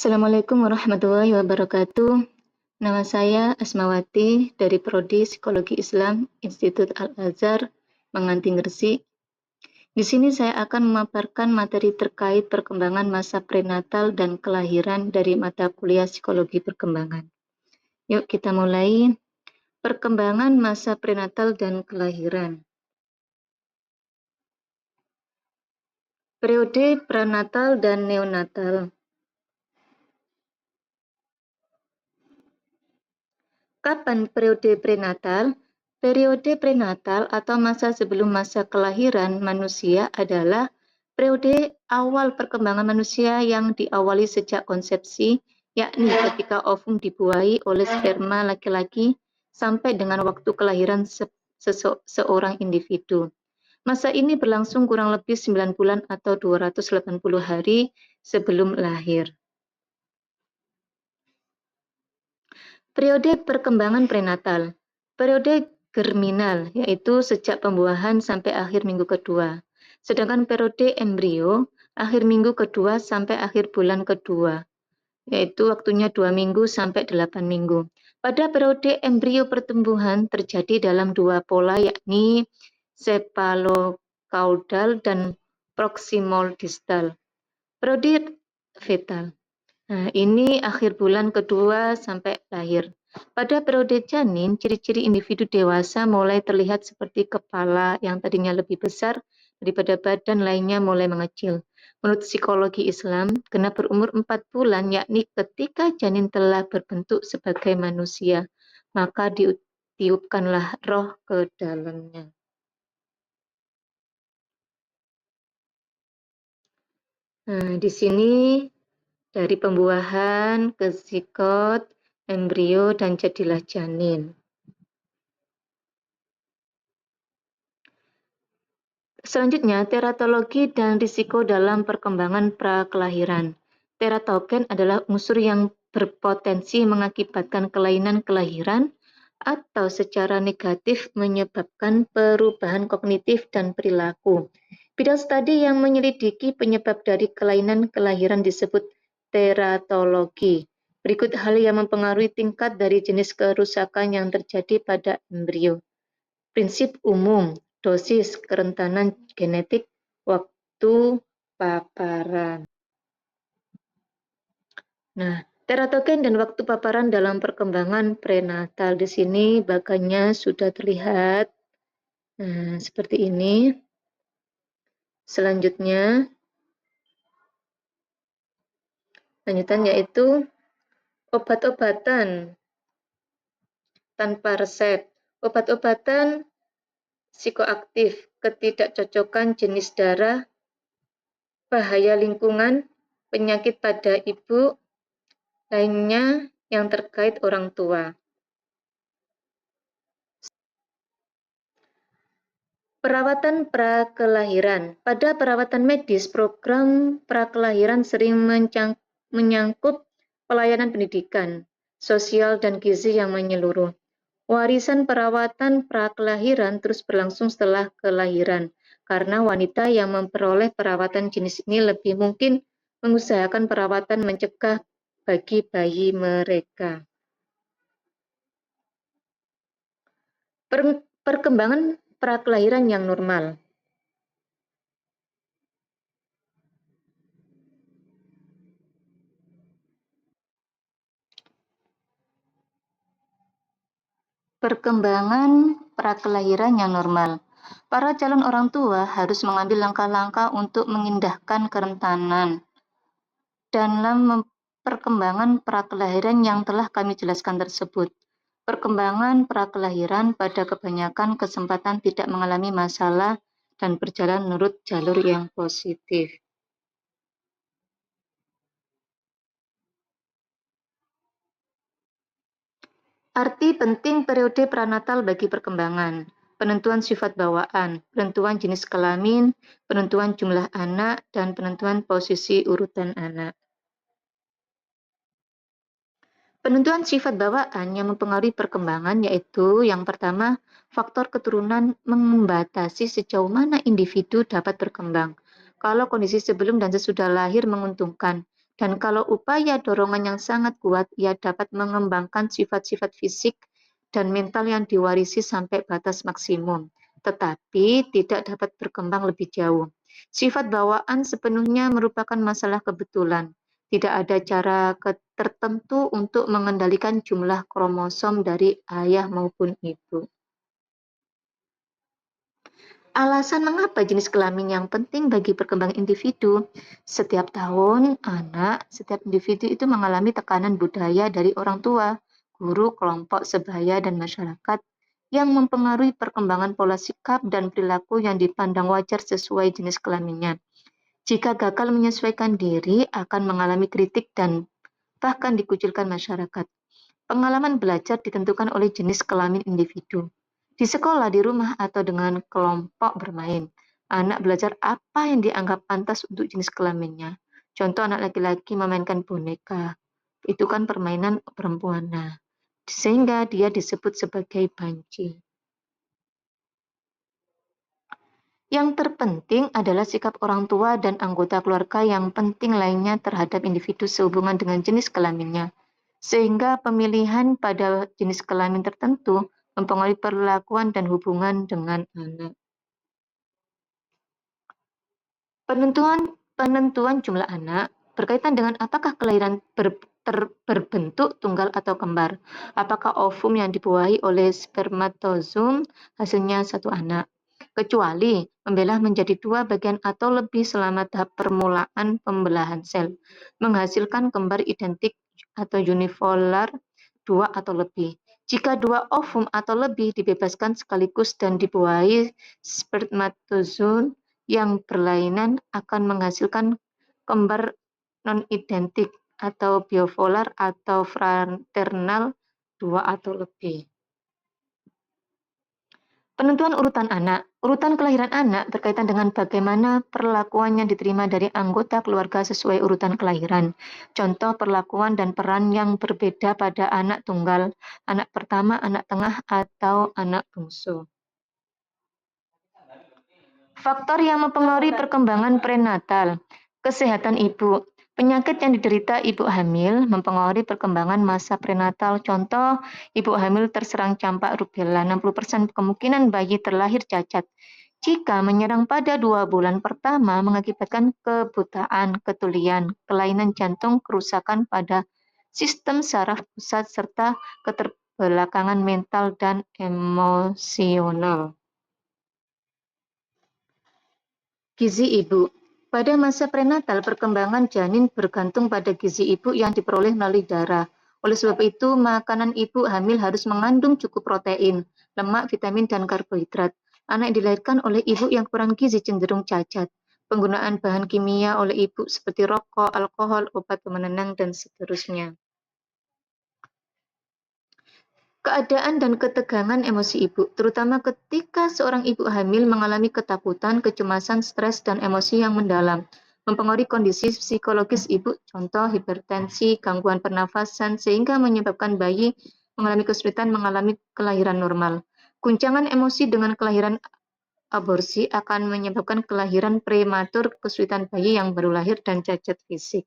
Assalamualaikum warahmatullahi wabarakatuh. Nama saya Asmawati dari Prodi Psikologi Islam Institut Al-Azhar, Menganting Gresik. Di sini saya akan memaparkan materi terkait perkembangan masa prenatal dan kelahiran dari mata kuliah Psikologi Perkembangan. Yuk kita mulai. Perkembangan masa prenatal dan kelahiran. Periode prenatal dan neonatal. Kapan periode prenatal? Periode prenatal atau masa sebelum masa kelahiran manusia adalah periode awal perkembangan manusia yang diawali sejak konsepsi, yakni ketika ovum dibuahi oleh sperma laki-laki sampai dengan waktu kelahiran seorang individu. Masa ini berlangsung kurang lebih 9 bulan atau 280 hari sebelum lahir. Periode perkembangan prenatal. Periode germinal, yaitu sejak pembuahan sampai akhir minggu kedua. Sedangkan periode embrio, akhir minggu kedua sampai akhir bulan kedua, yaitu waktunya 2 minggu sampai 8 minggu. Pada periode embrio pertumbuhan terjadi dalam dua pola, yakni cephalocaudal dan proximal distal. Periode fetal. Nah, ini akhir bulan kedua sampai lahir. Pada periode janin, ciri-ciri individu dewasa mulai terlihat seperti kepala yang tadinya lebih besar daripada badan lainnya mulai mengecil. Menurut psikologi Islam, genap berumur 4 bulan, yakni ketika janin telah berbentuk sebagai manusia, maka ditiupkanlah roh ke dalamnya. Nah, di sini dari pembuahan ke zigot, embrio, dan jadilah janin. Selanjutnya, teratologi dan risiko dalam perkembangan prakelahiran. Teratogen adalah unsur yang berpotensi mengakibatkan kelainan kelahiran atau secara negatif menyebabkan perubahan kognitif dan perilaku. Bidang studi yang menyelidiki penyebab dari kelainan kelahiran disebut teratologi. Berikut hal yang mempengaruhi tingkat dari jenis kerusakan yang terjadi pada embrio. Prinsip umum, dosis, kerentanan genetik, waktu paparan. Nah, teratogen dan waktu paparan dalam perkembangan prenatal. Di sini bagannya sudah terlihat. Nah, seperti ini. Selanjutnya, lanjutan yaitu obat-obatan tanpa resep. Obat-obatan psikoaktif, ketidakcocokan jenis darah, bahaya lingkungan, penyakit pada ibu, lainnya yang terkait orang tua. Perawatan prakelahiran. Pada perawatan medis, program prakelahiran sering menyangkut pelayanan pendidikan, sosial, dan gizi yang menyeluruh. Warisan perawatan prakelahiran terus berlangsung setelah kelahiran, karena wanita yang memperoleh perawatan jenis ini lebih mungkin mengusahakan perawatan mencegah bagi bayi mereka. Perkembangan prakelahiran yang normal. Perkembangan prakelahiran yang normal. Para calon orang tua harus mengambil langkah-langkah untuk mengindahkan kerentanan dalam perkembangan prakelahiran yang telah kami jelaskan tersebut. Perkembangan prakelahiran pada kebanyakan kesempatan tidak mengalami masalah dan berjalan menurut jalur yang positif. Arti penting periode prenatal bagi perkembangan. Penentuan sifat bawaan, penentuan jenis kelamin, penentuan jumlah anak, dan penentuan posisi urutan anak. Penentuan sifat bawaan yang mempengaruhi perkembangan yaitu yang pertama, faktor keturunan membatasi sejauh mana individu dapat berkembang. Kalau kondisi sebelum dan sesudah lahir menguntungkan, Dan kalau upaya dorongan yang sangat kuat, ia dapat mengembangkan sifat-sifat fisik dan mental yang diwarisi sampai batas maksimum, tetapi tidak dapat berkembang lebih jauh. Sifat bawaan sepenuhnya merupakan masalah kebetulan. Tidak ada cara tertentu untuk mengendalikan jumlah kromosom dari ayah maupun ibu. Alasan mengapa jenis kelamin yang penting bagi perkembangan individu? Setiap tahun, setiap individu itu mengalami tekanan budaya dari orang tua, guru, kelompok sebaya, dan masyarakat yang mempengaruhi perkembangan pola sikap dan perilaku yang dipandang wajar sesuai jenis kelaminnya. Jika gagal menyesuaikan diri, akan mengalami kritik dan bahkan dikucilkan masyarakat. Pengalaman belajar ditentukan oleh jenis kelamin individu. Di sekolah, di rumah, atau dengan kelompok bermain, anak belajar apa yang dianggap pantas untuk jenis kelaminnya. Contoh anak laki-laki memainkan boneka. Itu kan permainan perempuan. Nah, sehingga dia disebut sebagai banci. Yang terpenting adalah sikap orang tua dan anggota keluarga yang penting lainnya terhadap individu sehubungan dengan jenis kelaminnya. Sehingga pemilihan pada jenis kelamin tertentu mempengaruhi perlakuan dan hubungan dengan anak. Penentuan penentuan jumlah anak berkaitan dengan apakah kelahiran berbentuk tunggal atau kembar. Apakah ovum yang dibuahi oleh spermatozoom hasilnya satu anak. Kecuali membelah menjadi dua bagian atau lebih selama tahap permulaan pembelahan sel, menghasilkan kembar identik atau unipolar dua atau lebih. Jika dua ovum atau lebih dibebaskan sekaligus dan dibuahi spermatozoon yang berlainan akan menghasilkan kembar non-identik atau biopolar atau fraternal dua atau lebih. Penentuan urutan anak. Urutan kelahiran anak berkaitan dengan bagaimana perlakuan yang diterima dari anggota keluarga sesuai urutan kelahiran. Contoh perlakuan dan peran yang berbeda pada anak tunggal, anak pertama, anak tengah, atau anak bungsu. Faktor yang mempengaruhi perkembangan prenatal, kesehatan ibu. Penyakit yang diderita ibu hamil mempengaruhi perkembangan masa prenatal. Contoh, ibu hamil terserang campak rubella, 60% kemungkinan bayi terlahir cacat. Jika menyerang pada 2 bulan pertama, mengakibatkan kebutaan, ketulian, kelainan jantung, kerusakan pada sistem saraf pusat, serta keterbelakangan mental dan emosional. Gizi ibu. Pada masa prenatal, perkembangan janin bergantung pada gizi ibu yang diperoleh melalui darah. Oleh sebab itu, makanan ibu hamil harus mengandung cukup protein, lemak, vitamin, dan karbohidrat. Anak yang dilahirkan oleh ibu yang kurang gizi cenderung cacat. Penggunaan bahan kimia oleh ibu seperti rokok, alkohol, obat penenang, dan seterusnya. Keadaan dan ketegangan emosi ibu, terutama ketika seorang ibu hamil mengalami ketakutan, kecemasan, stres, dan emosi yang mendalam, mempengaruhi kondisi psikologis ibu, contoh hipertensi, gangguan pernafasan, sehingga menyebabkan bayi mengalami kesulitan mengalami kelahiran normal. Guncangan emosi dengan kelahiran aborsi akan menyebabkan kelahiran prematur, kesulitan bayi yang baru lahir, dan cacat fisik.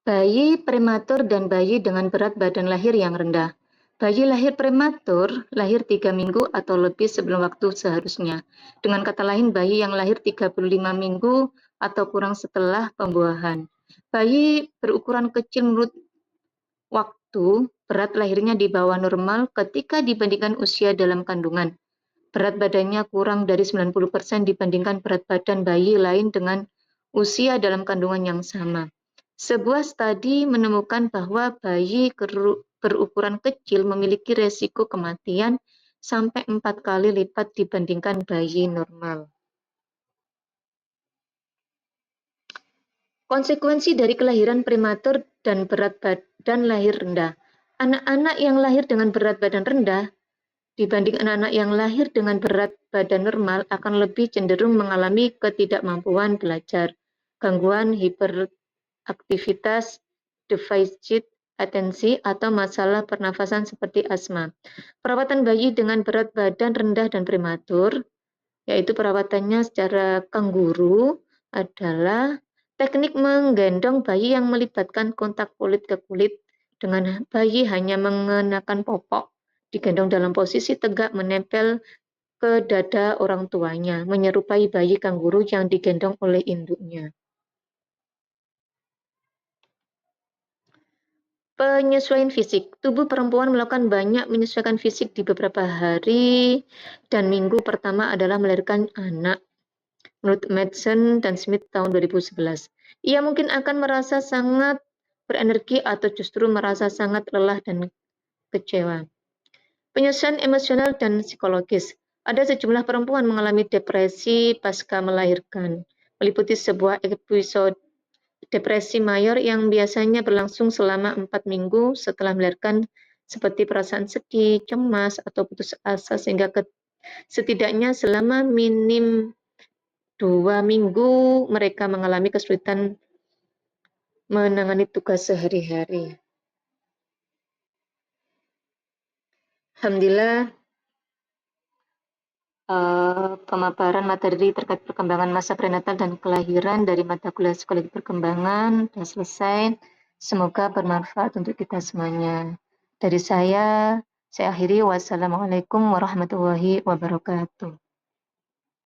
Bayi prematur dan bayi dengan berat badan lahir yang rendah. Bayi lahir prematur lahir 3 minggu atau lebih sebelum waktu seharusnya. Dengan kata lain, bayi yang lahir 35 minggu atau kurang setelah pembuahan. Bayi berukuran kecil menurut waktu, berat lahirnya di bawah normal ketika dibandingkan usia dalam kandungan. Berat badannya kurang dari 90% dibandingkan berat badan bayi lain dengan usia dalam kandungan yang sama. Sebuah studi menemukan bahwa bayi berukuran kecil memiliki resiko kematian sampai 4 kali lipat dibandingkan bayi normal. Konsekuensi dari kelahiran prematur dan berat badan lahir rendah. Anak-anak yang lahir dengan berat badan rendah dibanding anak-anak yang lahir dengan berat badan normal akan lebih cenderung mengalami ketidakmampuan belajar, gangguan hiperaktivitas, defisit atensi, atau masalah pernafasan seperti asma. Perawatan bayi dengan berat badan rendah dan prematur yaitu perawatannya secara kanguru adalah teknik menggendong bayi yang melibatkan kontak kulit ke kulit dengan bayi hanya mengenakan popok, digendong dalam posisi tegak menempel ke dada orang tuanya, menyerupai bayi kanguru yang digendong oleh induknya. Penyesuaian fisik. Tubuh perempuan melakukan banyak menyesuaikan fisik di beberapa hari dan minggu pertama adalah melahirkan anak. Menurut Madsen dan Smith tahun 2011. Ia mungkin akan merasa sangat berenergi atau justru merasa sangat lelah dan kecewa. Penyesuaian emosional dan psikologis. Ada sejumlah perempuan mengalami depresi pasca melahirkan, meliputi sebuah episode depresi mayor yang biasanya berlangsung selama 4 minggu setelah melahirkan, seperti perasaan sedih, cemas, atau putus asa sehingga setidaknya selama minim 2 minggu mereka mengalami kesulitan menangani tugas sehari-hari. Alhamdulillah, pemaparan materi terkait perkembangan masa prenatal dan kelahiran dari mata kuliah psikologi perkembangan sudah selesai. Semoga bermanfaat untuk kita semuanya. Dari saya akhiri. Wassalamualaikum warahmatullahi wabarakatuh.